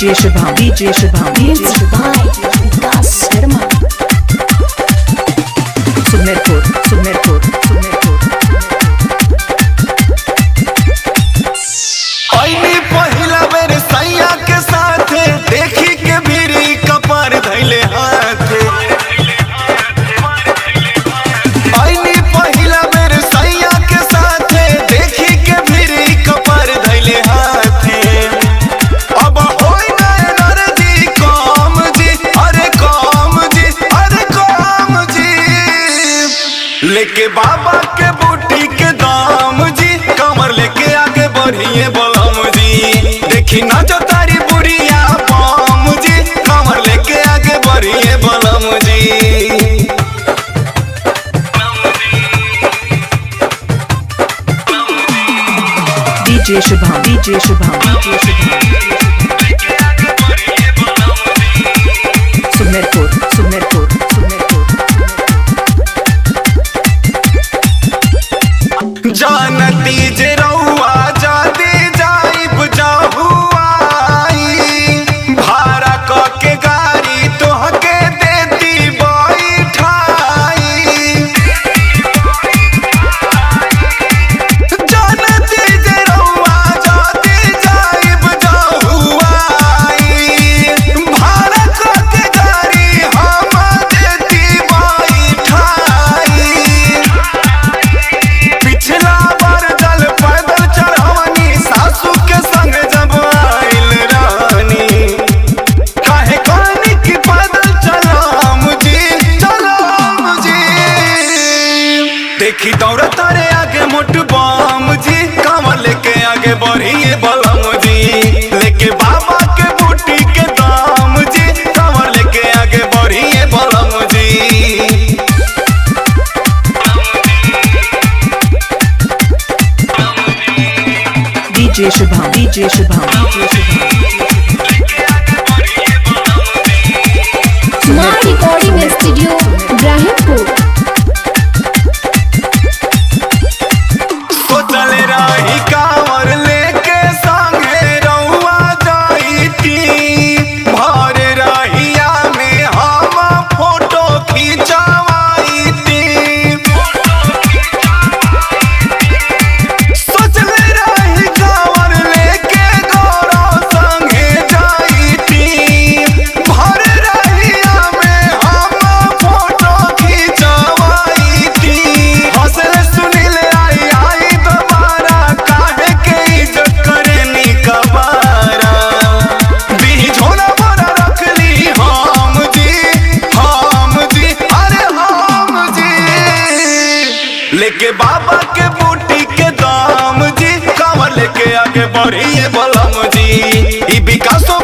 DJ Shubham, DJ Shubham, DJ Shubham, Vikas Sharma. Sumerpur, Sumerpur, Sumerpur. आईनी पहिला बेर सैया के साथे देखी के भीरी कपार धैले हाथे। आईनी पहिला बेर सैया के साथे देखी के भीरी कपार धैले हाथे। अब होई ना एनर्जी काम जी, अरे काम जी, अरे काम जी। लेके बाबा के बूटी के दाम जी, कमर लेके आगे बढ़िए बलम जी। देखी ना जो तारी बुढ़िया पाम जी, कमर लेके आगे बढ़िए बलम जी। DJ Shubham, DJ Shubham, DJ Shubham. Sumerpur, Sumerpur, Sumerpur. जानती जे रउआ जाती जाइब जाहुआई, भाड़ा क के गाड़ी तोहके देती बैठाई। जानती जे रउआ जाती जाइब जाहुआई, भाड़ा क के गाड़ी हम देती बैठाई। पिछला बार जल पैदल चढ़वनी सासू के संग जब आइल रानी। काहे कहनी कि पैदल चलाम जी, चलाम जी। देखी दौड़ तारे आगे मोट बाम जी, कांवर लेके आगे बढ़िए बलम जी। लेके बाबा के बूटी के दाम जी, कांवर लेके आगे बढ़िए बलम जी। DJ Shubham, DJ Shubham, DJ Shubham. Smart recording studio Ibrahimpur. तो चले रही कांवर लेके संगे रउआ जाईती, भर रहिया में हम फोटो खिंचवाईती। सोचले रही कांवर लेके गौरव संगे जाईती, भर रहिया में हम फोटो खिंचवाईती। हंसले सुनीले आई आई दोबारा, काहे के इज्जत करेनी कबारा। बीज होला बड़ा रखली हम जी, हम जी, अरे हम जी। लेके बाबा के बूटी के दाम जी, कांवर लेके आगे बढ़िए बलम जी। ई विकासो